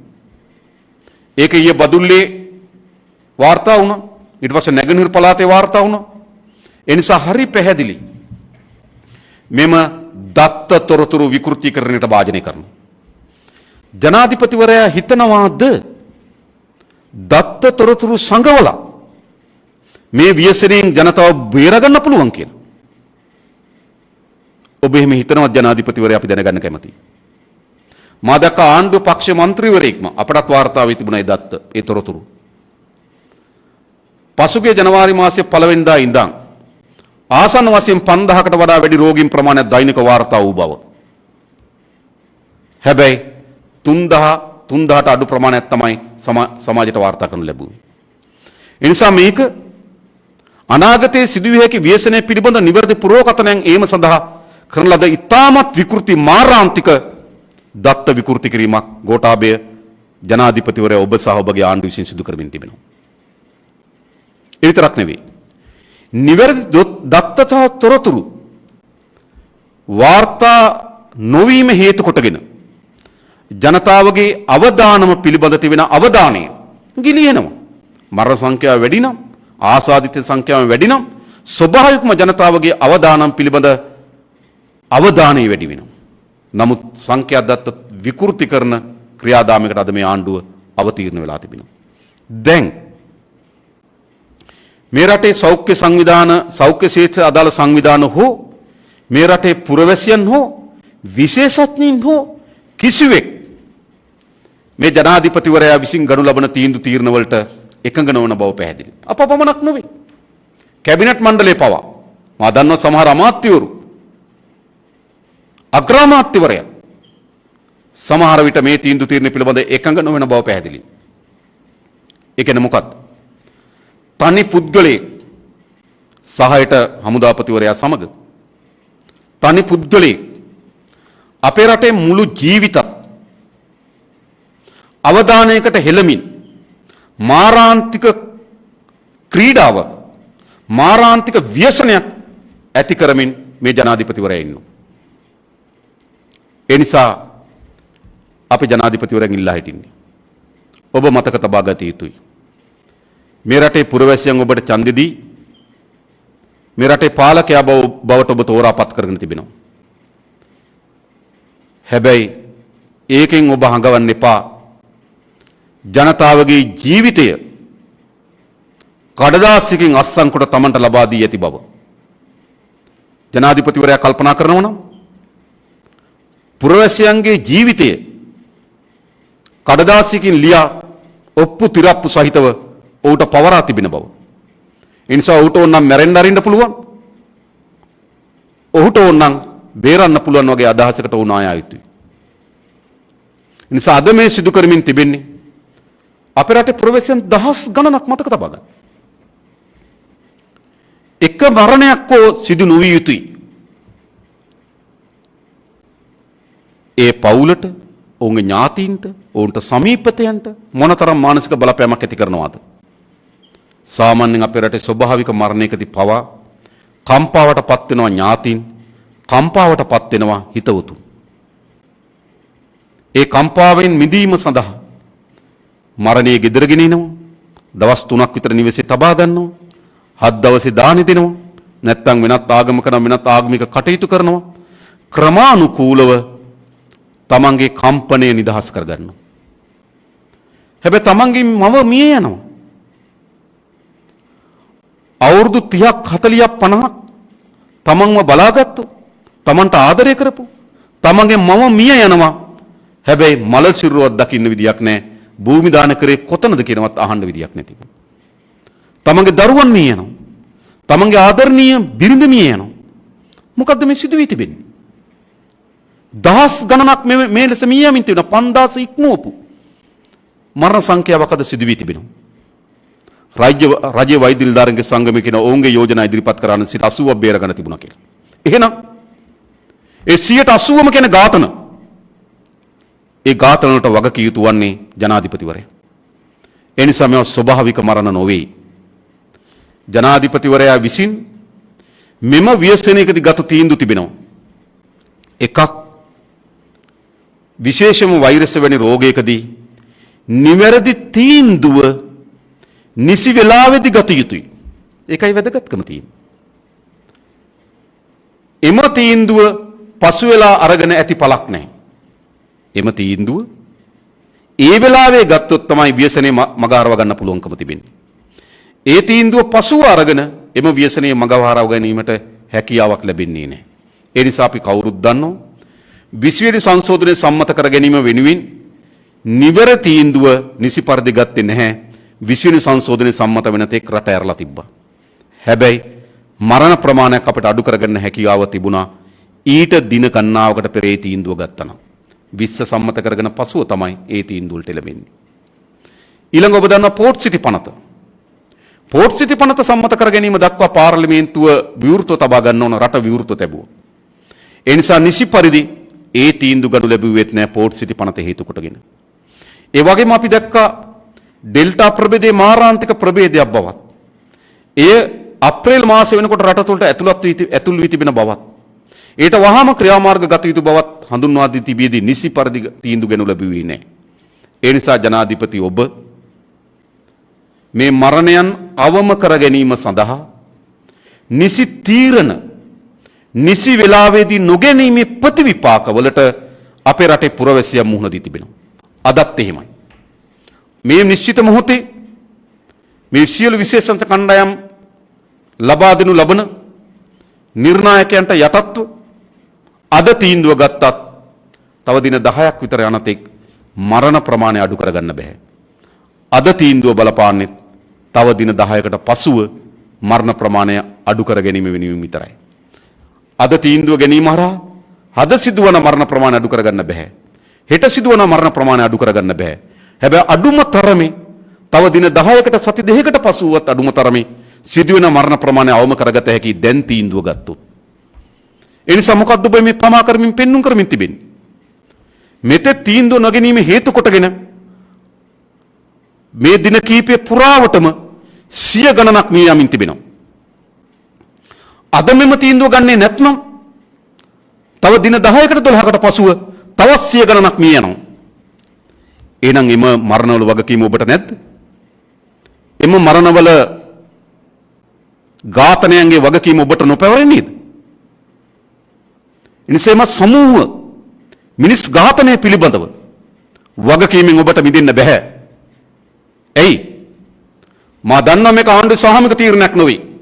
ඒක ඊයේ බදුල්ලේ වාර්තා වුණා. ඊට පස්සේ නැගෙනහිර පළාතේ වාර්තා වුණා. ඒ නිසා හරි පැහැදිලි මෙම දත්ත තොරතුරු විකෘතිකරණයට භාජනය කරනවා. ජනාධිපතිවරයා හිතනවාද දත්ත තොරතුරු සංගවලා මේ ව්‍යසනයෙන් ජනතාව බේරගන්න පුළුවන් කියලා? ඔබ එහෙම හිතනවත් ජනාධිපතිවරයා අපි දැනගන්න කැමතියි. මා දැක්කා ආණ්ඩුව පක්ෂ මන්ත්‍රීවරයෙක්ම අපටත් වාර්තා වෙ තිබුණා ඒ දත්ත ඒ තොරතුරු. පසුගිය ජනවාරි මාසයේ 1 වෙනිදා ඉඳන් ආසන්න වශයෙන් 5000කට වඩා වැඩි රෝගීන් ප්‍රමාණයක් දෛනික වාර්තා වූ බව. හැබැයි 3000ට අඩු ප්‍රමාණයක් තමයි සමාජයට වාර්තා කරනු ලැබුවේ. ඒ නිසා මේක අනාගතයේ සිදුවිය හැකි ව්‍යසනය පිළිබඳ නිවැරදි පුරෝකතනයන් ඒම සඳහා කරන ලද ඉතාමත් විකෘති මාරාන්තික දත්ත විකෘති කිරීමක් ගෝඨාභය ජනාධිපතිවරයා ඔබ සහ ඔබගේ ආණ්ඩුව විසින් සිදු කරමින් තිබෙනවා. ඒ විතරක් නෙවෙයි. නිවැරදි දත්ත සහ තොරතුරු වාර්තා නොවීම හේතු කොටගෙන ජනතාවගේ අවදානම පිළිබඳ තිබෙන අවධානය ගිලිහෙනවා. මරණ සංඛ්‍යාව වැඩි නම් ආසාදිත සංඛ්‍යාව වැඩි නම් ස්වභාවිකම ජනතාවගේ අවදානම් පිළිබඳ අවධානය වැඩි වෙනවා. නමුත් සංඛ්‍යා දත්ත විකෘති කරන ක්‍රියාදාමයකට අද මේ ආණ්ඩුව අවතීර්ණ වෙලා තිබෙනවා. දැන් මේ රටේ සෞඛ්‍ය සංවිධාන සෞඛ්‍ය ක්ෂේත්‍ර අදාළ සංවිධාන හෝ මේ රටේ පුරවැසියන් හෝ විශේෂඥයින් හෝ කිසිවෙක් මේ ජනාධිපතිවරයා විසින් ගනු ලබන තීරණ වලට එකඟ නොවන බව පැහැදිලි. අප පමණක් නොවේ. කැබිනට් මණ්ඩලයේ පවා මා දන්නවා සමහර අමාත්‍යවරු අග්‍රාමාත්‍යවරයා සමහර විට මේ තීරණ පිළිබඳ එකඟ නොවන බව පැහැදිලි. ඒ කියන්නේ මොකක්ද? තනි පුද්ගලයෙක් සහයට හමුදාපතිවරයා සමග තනි පුද්ගලයෙක් අපේ රටේ මුළු ජීවිතත් අවධානයකට හෙළමින් මාරාන්තික ක්‍රීඩාව මාරාන්තික ව්‍යසනයක් ඇති කරමින් මේ ජනාධිපතිවරයා ඉන්නවා. ඒ නිසා අපි ජනාධිපතිවරයන් ඉල්ලා හිටින්නේ ඔබ මතක තබා ගත යුතුයි. මේ රටේ පුරවැසියන් ඔබට ඡන්දෙ දී මේ රටේ පාලකයා බවට ඔබ තෝරාපත් කරගෙන තිබෙනවා. හැබැයි ඒකෙන් ඔබ හඟවන්න එපා. ජනතාවගේ ජීවිතය කඩදාසියකින් අස්සන් කොට තමන්ට ලබා දී ඇති බව ජනාධිපතිවරයා කල්පනා කරනවා නම් පුරවැසියන්ගේ ජීවිතය කඩදාසියකින් ලියා ඔප්පු තිරප්පු සහිතව ඔහුට පවරා තිබෙන බව. ඒ නිසා ඔහුට ඕනනම් මැරෙන්න අරින්න පුළුවන්. ඔහුට ඕනනම් බේරන්න පුළුවන් වගේ අදහසකට වුණ ආය යුතුයි. ඒ නිසා අද මේ සිදු කරමින් තිබෙන්නේ අපේ රටේ පුරවැසියන් දහස් ගණනක් මතක තබා ගන්න. එක මරණයක් හෝ සිදු නොවිය යුතුයි. ඒ පවුලට, ඔවුන්ගේ ඥාතීන්ට, ඔවුන්ට සමීපතයන්ට මොනතරම් මානසික බලපෑමක් ඇති කරනවද? සාමාන්‍යයෙන් අපේ රටේ ස්වභාවික මරණයකදී පවා කම්පාවටපත් වෙනවා ඥාතීන්, කම්පාවටපත් වෙනවා හිතවතුන්. ඒ කම්පාවෙන් මිදීම සඳහා මරණයේ ගෙදරගෙන එනවා. දවස් 3ක් විතර නිවෙසේ තබා ගන්නවා. 7 දවසේ දානෙ දෙනවා. නැත්නම් වෙනත් ආගමක නම් වෙනත් ආගමික කටයුතු කරනවා. ක්‍රමානුකූලව තමන්ගේ කම්පණය නිදහස් කරගන්නවා. හැබැයි තමන්ගේ මව මිය යනවා. අවුරුදු 30ක් 40ක් 50ක් තමන්ව බලාගත්තු, තමන්ට ආදරය කරපු තමන්ගේ මව මිය යනවා. හැබැයි මල සිරුරක් දකින්න විදියක් නැහැ. භූමි දාන කරේ කොතනද කියනවත් අහන්න විදියක් නැති. තමන්ගේ දරුවන් මිය යනවා. තමන්ගේ ආදරණීය බිරිඳ මිය යනවා. මොකද්ද මේ සිදු වී තිබෙන්නේ? දහස් ගණනක් මේ ලෙස මිය යමින් තිබෙනවා. 5000 ඉක්මවපු මරණ සංඛ්‍යාවක් අද සිදු වී තිබෙනවා. රාජ්‍ය වෛද්‍ය නිලධාරීන්ගේ සංගමය කියන ඔවුන්ගේ යෝජනා ඉදිරිපත් කරන 80ක් බේර ගන්න තිබුණා කියලා. එහෙනම් ඒ 80ම කියන ඝාතන, ඒ ඝාතන වලට වග කිය යුතු වන්නේ ජනාධිපතිවරයා. ඒ නිසා මේවා ස්වභාවික මරණ නොවේ. ජනාධිපතිවරයා විසින් මෙම ව්‍යසනයකදී ගත තීන්දුව තිබෙනවා. එකක්, විශේෂම වෛරස් වැනි රෝගයකදී නිවැරදි තීන්දුව නිසි වේලාවෙදී ගත යුතුයි. ඒකයි වැදගත්කම තියෙන්නේ. එම තීන්දුව පසු වෙලා අරගෙන ඇති පළක් නැහැ. එම තීන්දුව ඒ වෙලාවේ ගත්තොත් තමයි ව්‍යසනයේ මග හරව ගන්න පුළුවන්කම තිබෙන්නේ. ඒ තීන්දුව පසුව අරගෙන එම ව්‍යසනයේ මග හරව ගැනීමට හැකියාවක් ලැබෙන්නේ නැහැ. ඒ නිසා අපි කවුරුත් දන්නවා 20 වෙනි සංශෝධනයේ සම්මත කර ගැනීම වෙනුවෙන් නිවර තීන්දුව නිසි පරිදි ගත්තේ නැහැ. 20 වෙනි සංශෝධනයේ සම්මත වෙන තෙක් රට ඇරලා තිබ්බා. හැබැයි මරණ ප්‍රමාණයක් අපිට අඩු කරගන්න හැකියාව තිබුණා. ඊට දින ගණනාවකට පෙර ඒ තීන්දුව ගත්තා නම් 20 සම්මත කරගෙන පසුව තමයි ඒ තීන්දුව වලට එළඹෙන්නේ. ඊළඟ ඔබ දන්නා පෝර්ට් සිටි පනත. පෝර්ට් සිටි පනත සම්මත කර ගැනීම දක්වා පාර්ලිමේන්තුව විවෘතව තබා ගන්න ඕන, රට විවෘතව තැබුවා. ඒ නිසා නිසි පරිදි ඒ තීන්දුව ගනු ලැබුවේත් නැහැ පෝර්ට් සිටි පනත හේතු කොටගෙන. ඒ වගේම අපි දැක්කා ඩෙල්ටා ප්‍රභේදයේ මාරාන්තික ප්‍රභේදයක් බවත්. එය අප්‍රේල් මාසෙ වෙනකොට රට තුළට ඇතුල් වී තිබෙන බවත්. ඊට වහාම ක්‍රියාමාර්ග ගත යුතු බවත් හඳුන්වා දී තිබියදී නිසි පරිදි තීන්දුව ගනු ලැබුවේ නැහැ. ඒ නිසා ජනාධිපති ඔබ මේ මරණයන් අවම කර ගැනීම සඳහා නිසි තීරණ නිසි වේලාවේදී නොගැනීමේ ප්‍රතිවිපාකවලට අපේ රටේ පුරවැසියන් මුහුණ දී තිබෙනවා. අදත් එහෙමයි. මේ නිශ්චිත මොහොතේ මේ සියලු විශේෂන්ත කණ්ඩායම් ලබා දෙනු ලබන නිර්ණායකයන්ට යටත්ව අද තීන්දුව ගත්තත් තව දින 10ක් විතර යනතෙක් මරණ ප්‍රමාණය අඩු කරගන්න බෑ. අද තීන්දුව බලපාන්නේ තව දින 10කට පසුව මරණ ප්‍රමාණය අඩු කර ගැනීම වෙනුවෙන් විතරයි. අද තීන්දුව ගැනීම හරහා අද සිදුවන මරණ ප්‍රමාණය අඩු කරගන්න බෑ. හෙට සිදුවන මරණ ප්‍රමාණය අඩු කරගන්න බෑ. හැබැයි අඩුම තරමේ තව දින 10කට සති 2කට පසුවත් අඩුම තරමේ සිදුවෙන මරණ ප්‍රමාණය අවම කරගත හැකි දැන් තීන්දුව ගත්තොත්. ඒ නිසා මොකද්ද ඔබ මේ ප්‍රමා කරමින් පෙන්눔 කරමින් තිබෙන්නේ? මෙතෙක් තීන්දුව නොගැනීම හේතු කොටගෙන මේ දින කීපය පුරාවටම සිය ගණනක් මිය යමින් තිබෙනවා. අද මෙම තීන්දුව ගන්නේ නැත්නම් තව දින 10කට 12කට පසුව තවත් සිය ගණනක් මිය යනවා. එහෙනම් එම මරණවල වගකීම ඔබට නැද්ද? එම මරණවල ඝාතනයන්ගේ වගකීම ඔබට නොපැවරෙන්නේද? එනිසාම සමූහ මිනිස් ඝාතනය පිළිබඳව වගකීමෙන් ඔබට මිදෙන්න බෑ. ඇයි? මා දන්නවා මේක ආණ්ඩු සාමූහික තීරණයක් නොවේ.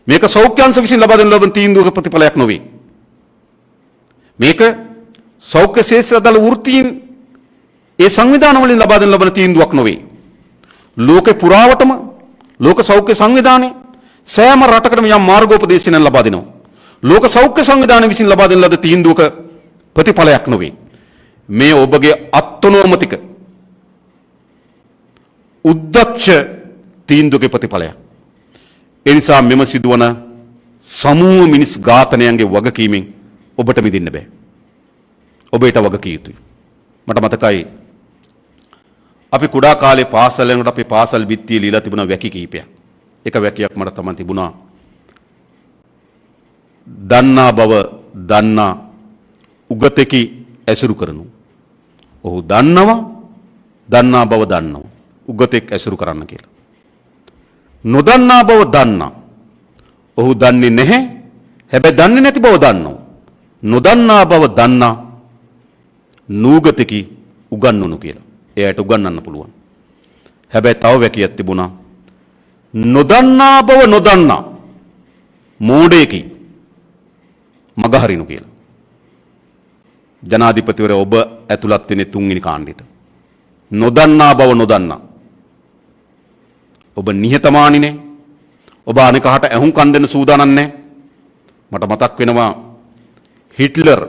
මේක සෞඛ්‍ය අංශ විසින් ලබා දෙන ලබන තීන්දුවක ප්‍රතිඵලයක් නොවේ. මේක සෞඛ්‍ය ශාස්ත්‍ර දල වෘත්තීන් ඒ සංවිධාන වලින් ලබා දෙන ලබන තීන්දුවක් නොවේ. ලෝකේ පුරාවටම ලෝක සෞඛ්‍ය සංවිධානයේ සෑම රටකටම යම් මාර්ගෝපදේශන ලබා දෙනවා. ලෝක සෞඛ්‍ය සංවිධානය විසින් ලබා දෙන ලද තීන්දුවක ප්‍රතිඵලයක් නොවේ. මේ ඔබගේ අත්නෝමතික උද්දච්ච තීන්දුවක ප්‍රතිඵලයක්. ඒ නිසා මෙම සිදුවන සමූහ මිනිස් ඝාතනයන්ගේ වගකීමෙන් ඔබට මිදින්න බෑ. ඔබට වගකිය යුතුයි. මට මතකයි අපි කුඩා කාලේ පාසල් යනකොට අපේ පාසල් බිත්තියේ ලියලා තිබුණා වැකි කීපයක්. එක වැකියක් මට තමයි තිබුණා. දන්නා බව දන්නා උගතෙකි ඇසුරු කරනු. ඔහු දන්නවා දන්නා බව දන්නවා උගතෙක් ඇසුරු කරන්න කියලා. නොදන්නා බව දන්නා ඔහු දන්නේ නැහැ. හැබැයි දන්නේ නැති බව දන්නවා. නොදන්නා බව දන්නා නූගතෙකි උගන්වනු කියලා. එයාට උගන්වන්න පුළුවන්. හැබැයි තව වැකියක් තිබුණා. නොදන්නා බව නොදන්නා මෝඩයෙකි මගහරිනු කියලා. ජනාධිපතිවරයා ඔබ ඇතුළත් වෙන්නේ තුන්වෙනි කාණ්ඩෙට. නොදන්නා බව නොදන්නා. ඔබ නිහතමානීනේ. ඔබ අනිකහට ඇහුම්කන් දෙන්න සූදානම් නැහැ. මට මතක් වෙනවා හිට්ලර්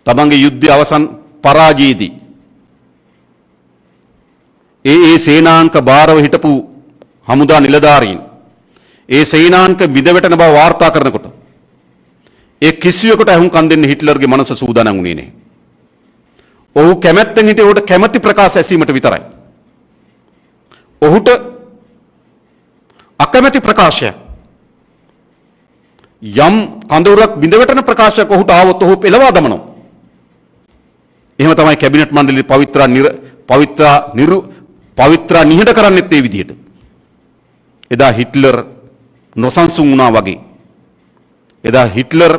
තමන්ගේ යුද්ධය අවසන් පරාජයේදී ඒ සේනාංක භාරව හිටපු හමුදා නිලධාරීන් ඒ සේනාංක විදවැටෙන බව වාර්තා කරනකොට ඒ කිසිවෙකුට ඇහුම්කන් දෙන්න හිට්ලර්ගේ මනස සූදානම් වුණේ නැහැ. ඔහු කැමැත්තෙන් හිටියේ ඔහුට කැමැති ප්‍රකාශ ඇසීමට විතරයි. ඔහුට අකමැති ප්‍රකාශය යම් කඳවුරක් බිඳවැටෙන ප්‍රකාශයක් ඔහුට ආවොත් ඔහු පෙළවා දමනවා. එහෙම තමයි කැබිනට් මණ්ඩලයේ පවිත්‍ර නිහඬ කරන්නෙත් ඒ විදිහට. එදා හිට්ලර් නොසන්සුන් වුණා වගේ. එදා හිට්ලර්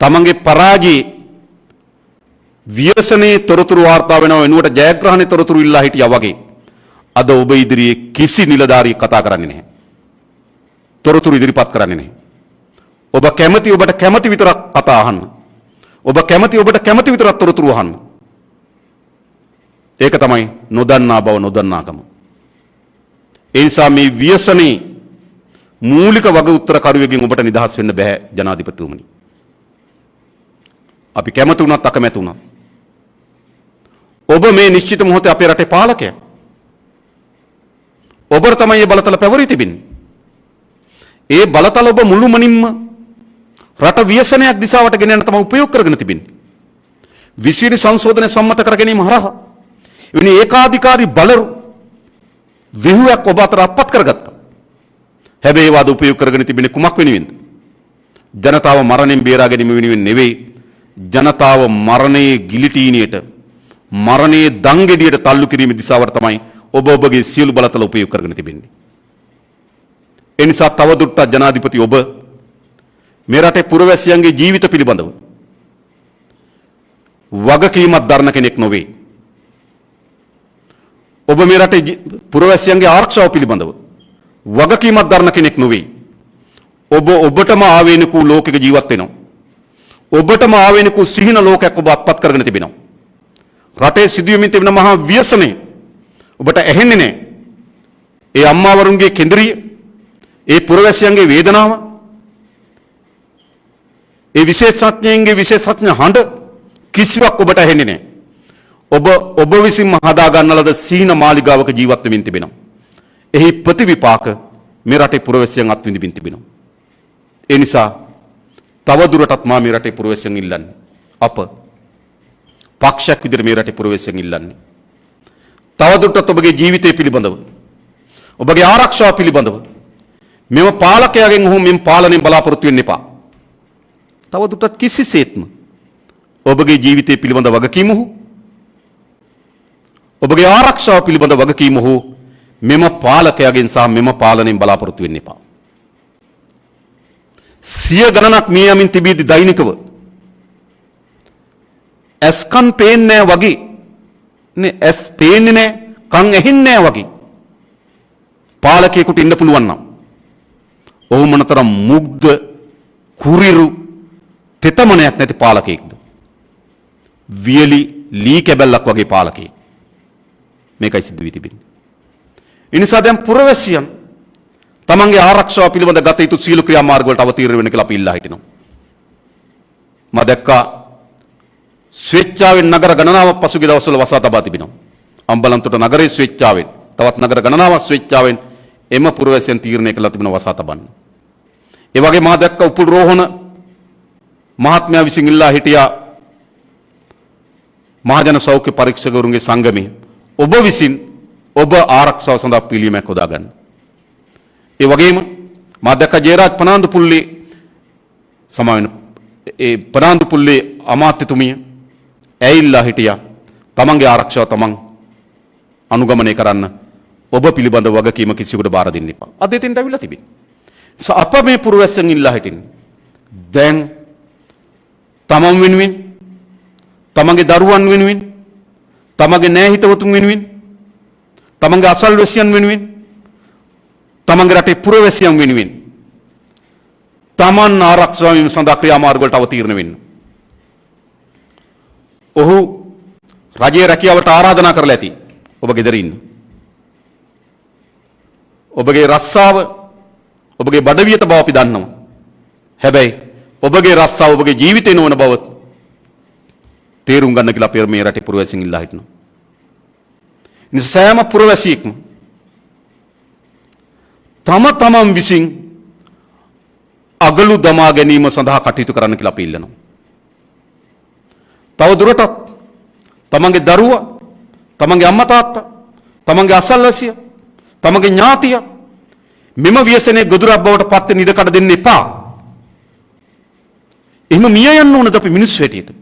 තමන්ගේ පරාජයේ ව්‍යසනයේ තොරතුරු වාර්තා වෙනවා වෙනුවට ජයග්‍රහණයේ තොරතුරු ඉල්ලා හිටියා වගේ. අද ඔබ ඉදිරියේ කිසි නිලධාරියෙක් කතා කරන්නේ නැහැ. තොරතුරු ඉදිරිපත් කරන්නේ නැහැ. ඔබ කැමති ඔබට කැමති විතරක් කතා අහන්න. ඔබ කැමති ඔබට කැමති විතරක් තොරතුරු අහන්න. ඒක තමයි නොදන්නා බව නොදන්නාකම. ඒ නිසා මේ ව්‍යසනයේ මූලික වග උත්තරකරුවෙකින් ඔබට නිදහස් වෙන්න බෑ ජනාධිපතිතුමනි. අපි කැමති වුණත් අකමැති වුණත් ඔබ මේ නිශ්චිත මොහොතේ අපේ රටේ පාලකයා. ඔබට තමයි මේ බලතල පැවරී තිබෙන්නේ. ඒ බලතල ඔබ මුළුමනින්ම රට ව්‍යසනයක් දිශාවට ගෙන යන තමයි උපයෝග කරගෙන තිබෙන්නේ. 20 වෙනි සංශෝධනය සම්මත කර ගැනීම හරහා එවැනි ඒකාධිකාරී බලරු විහුවක් ඔබ අතර අත්පත් කරගත්තා. හැබැයි ඒවාද උපයෝග කරගෙන තිබෙන්නේ කුමක් වෙනුවෙන්ද? ජනතාව මරණයෙන් බේරා ගැනීම වෙනුවෙන් නෙවෙයි. ජනතාව මරණයේ ගිලිටීනියට මරණයේ දංගෙඩියට තල්ලු කිරීමේ දිශාවට තමයි ඔබගේ සියලු බලතල උපයෝග කරගෙන තිබෙන්නේ. ඒ නිසා තවදුරටත් ජනාධිපති ඔබ මේ රටේ පුරවැසියන්ගේ ජීවිත පිළිබඳව වගකීමක් දරන කෙනෙක් නොවේ. ඔබ මේ රටේ පුරවැසියන්ගේ ආරක්ෂාව පිළිබඳව වගකීමක් දරන කෙනෙක් නොවේ. ඔබ ඔබටම ආවේනික වූ ලෝකයක ජීවත් වෙනවා. ඔබටම ආවේනික වූ සිහින ලෝකයක් ඔබ අත්පත් කරගෙන තිබෙනවා. රටේ සිදුවෙමින් තිබෙන මහා ව්‍යසනය ඔබට ඇහෙන්නේ නැහැ. ඒ අම්මාවරුන්ගේ කෙඳිරිය, ඒ පුරවැසියන්ගේ වේදනාව, ඒ විශේෂඥයන්ගේ විශේෂඥ හඬ කිසිවක් ඔබට ඇහෙන්නේ නැහැ. ඔබ විසින්ම හදා ගන්න ලද සීන මාලිගාවක ජීවත් වෙමින් තිබෙනවා. එහි ප්‍රතිවිපාක මේ රටේ පුරවැසියන් අත්විඳින්න තිබෙනවා. ඒ නිසා තවදුරටත් මා මේ රටේ පුරවැසියන් ඉල්ලන්නේ අප පක්ෂයක් විදිහට මේ රටේ පුරවැසියන් ඉල්ලන්නේ තවදුරටත් ඔබගේ ජීවිතය පිළිබඳව ඔබගේ ආරක්ෂාව පිළිබඳව මෙම පාලකයාගෙන් හෝ මෙම පාලනයෙන් බලාපොරොත්තු වෙන්න එපා. තවදුරටත් කිසිසේත්ම ඔබගේ ජීවිතය පිළිබඳ වගකීම හෝ ඔබගේ ආරක්ෂාව පිළිබඳ වගකීම හෝ මෙම පාලකයාගෙන් සහ මෙම පාලනයෙන් බලාපොරොත්තු වෙන්න එපා. සිය ගණනක් මේ යමින් තිබීදී දෛනිකව ඇස්කන් පේන්නේ නැහැ වගේ නේ, ඇස් පේන්නේ නැහැ, කන් ඇහෙන්නේ නැහැ වගේ පාලකයෙකුට ඉන්න පුළුවන් නම් ඔහු මොනතරම් මුග්ධ කුරිරු තෙතමනයක් නැති පාලකයෙක්ද? වියලි ලී කැබැල්ලක් වගේ පාලකයෙක්. මේකයි සිද්ධ වී තිබෙන්නේ. ඒ නිසා දැන් පුරවැසියන් තමන්ගේ ආරක්ෂාව පිළිබඳ ගත යුතු සීල ක්‍රියාමාර්ග වලට අවතීර්ණ වෙන්න කියලා අපි ඉල්ලා හිටිනවා. මම දැක්කා ස්වේච්ඡාවෙන් නගර ගණනාවක් පසුගිය දවස්වල වසා තබා තිබෙනවා. අම්බලන්තොට නගරයේ ස්වේච්ඡාවෙන් තවත් නගර ගණනාවක් ස්වේච්ඡාවෙන් එම පුරවැසියන් තීරණය කළා තිබෙනවා වසා තබන්න. ඒ වගේ මා දැක්ක උපුල් රෝහණ මහත්මයා විසින් ඉල්ලා හිටියා මහජන සෞඛ්‍ය පරීක්ෂකවරුන්ගේ සංගමයේ ඔබ විසින් ඔබ ආරක්ෂාව සඳහා පිළියමක් හොදා ගන්න. ඒ වගේම මා දැක්ක ජයරාජ් පනාන්දුපුල්ලේ සමාවෙන ඒ පනාන්දුපුල්ලේ අමාත්‍යතුමිය ඇවිල්ලා හිටියා තමන්ගේ ආරක්ෂාව තමන් අනුගමනය කරන්න ඔබ පිළිබඳ වගකීම කිසිවෙකුට බාර දෙන්න එපා. අද එතෙන්ට අවිලා තිබෙනවා. අප මේ පුරවැස්සෙන් ඉල්ලා හිටින්නේ දැන් තමන් වෙනුවෙන් තමන්ගේ දරුවන් වෙනුවෙන් තමන්ගේ නෑහිතවතුන් වෙනුවෙන් තමන්ගේ අසල්වැසියන් වෙනුවෙන් තමන්ගේ රටේ පුරවැසියන් වෙනුවෙන් තමන් ආරක්ෂා වීම සඳහා ක්‍රියාමාර්ග වලට අවතීර්ණ වෙන්න. ඔහු රජයේ රැකියාවට ආරාධනා කරලා ඇති. ඔබ ගෙදර ඉන්න. ඔබගේ රස්සාව ඔබගේ බඩවියට බව අපි දන්නවා. හැබැයි ඔබගේ රස්සාව ඔබගේ ජීවිතේ නොවන බව තේරුම් ගන්න කියලා අපි මේ රටේ පුරවැසියන් ඉල්ලා හිටිනවා. ඉතින් සෑම පුරවැසියෙක්ම තමන් විසින් අගලු දමා ගැනීම සඳහා කටයුතු කරන්න කියලා අපි ඉල්ලනවා. තව දුරටත් තමන්ගේ දරුවා, තමන්ගේ අම්මා තාත්තා, තමන්ගේ අසල්වැසියා, තමන්ගේ ඥාතියා මෙම ව්‍යසනයේ ගොදුරක් බවට පත් වෙන ඉඩ කඩ දෙන්න එපා. එහෙම මිය යන්න ඕනද අපි මිනිස්සු හැටියට?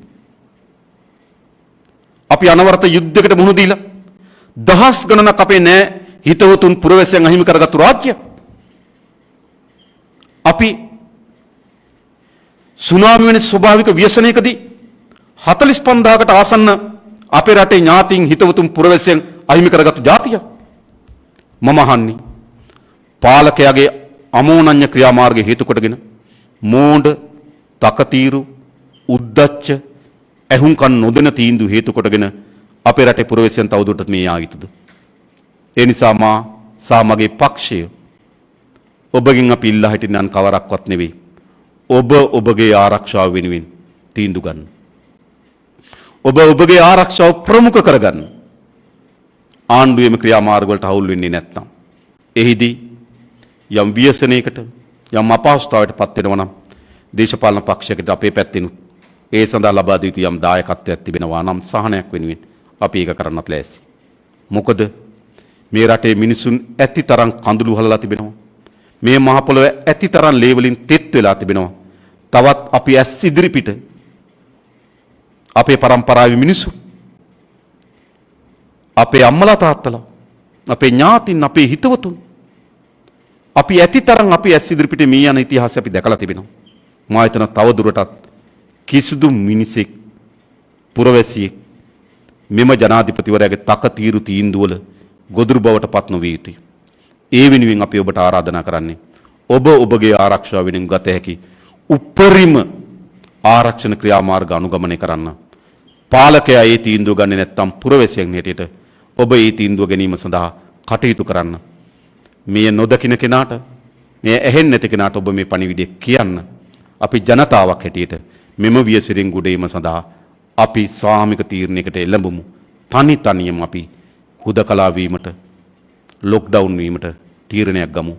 අපි අනවරත යුද්ධයකට මුහුණ දීලා දහස් ගණනක් අපේ නෑ හිතවතුන් පුරවැසියන් අහිමි කරගත්තු රාජ්‍යයක්. අපි සුනාමි වෙන ස්වභාවික ව්‍යසනයකදී 45000කට ආසන්න අපේ රටේ ඥාතීන් හිතවතුන් පුරවැසියන් අහිමි කරගත්තු ජාතියක්. මම අහන්නේ පාලකයාගේ අමෝනඤ්ඤ ක්‍රියාමාර්ගය හේතු කොටගෙන මෝඩ, තකතිරු, උද්දච්ච, ඇහුම්කන් නොදෙන තීන්දුව හේතු කොටගෙන අපේ රටේ පුරවැසියන් තවදුරටත් මේ යා යුතුද? ඒ නිසා මා සාමගේ පක්ෂය ඔබගෙන් අපි ඉල්ලා හිටින්න කවරක්වත් නෙවෙයි. ඔබ ඔබගේ ආරක්ෂාව වෙනුවෙන් තීන්දුව ගන්න. ඔබ ඔබගේ ආරක්ෂාව ප්‍රමුඛ කරගන්න. ආණ්ඩුවේම ක්‍රියාමාර්ග වලට අවුල් වෙන්නේ නැත්නම් එහිදී යම් ව්‍යසනයකට යම් අපහසුතාවයකට පත් වෙනවා නම් දේශපාලන පක්ෂයකට අපේ පැත්තෙන් ඒ සඳහා ලබා දී යම් දායකත්වයක් තිබෙනවා නම් සහනයක් වෙනුවෙන් අපි ඒක කරන්නත් ලෑස්ති. මොකද මේ රටේ මිනිසුන් ඇතිතරම් කඳුළු හලලා තිබෙනවා. මේ මහ පොළොව ඇතිතරම් ලේ වලින් තෙත් වෙලා තිබෙනවා. තවත් අපි ඇස් ඉදිරිපිට අපේ පරම්පරාවේ මිනිසු අපේ අම්මලා තාත්තලා අපේ ඥාතින් අපේ හිතවතුන් අපි ඇතිතරම් අපි ඇස් ඉදිරිපිට මේ යන ඉතිහාසය අපි දැකලා තිබෙනවා. මා හිතන තව දුරටත් කිසිදු මිනිසෙක් පුරවැසියෙක් මෙම ජනාධිපතිවරයාගේ තකතිරු තීන්දුවල ගොදුරු බවට පත් නොවිය යුතුයි. ඒ වෙනුවෙන් අපි ඔබට ආරාධනා කරන්නේ ඔබ ඔබගේ ආරක්ෂාව වෙනුවෙන් ගත හැකි උපරිම ආරක්ෂණ ක්‍රියාමාර්ග අනුගමනය කරන්න. පාලකයා ඒ තීන්දුව ගන්නේ නැත්නම් පුරවැසියන් හැටියට ඔබ ඒ තීන්දුව ගැනීම සඳහා කටයුතු කරන්න. මේ නොදකින කෙනාට මේ ඇහෙන්නේ නැති කෙනාට ඔබ මේ පණිවිඩය කියන්න. අපි ජනතාවක් හැටියට මෙම ව්‍යසනයෙන් ගොඩේම සඳහා අපි සාමික තීරණයකට එළඹමු. තනියම අපි හුදකලා වීමට ලොක්ඩවුන් වීමට තීරණයක් ගමු.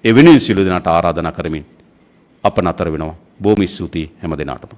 එවැනි සියලු දෙනාට ආරාධනා කරමින් අප නතර වෙනවා. බොහොම ස්තුතියි හැම දිනාටම.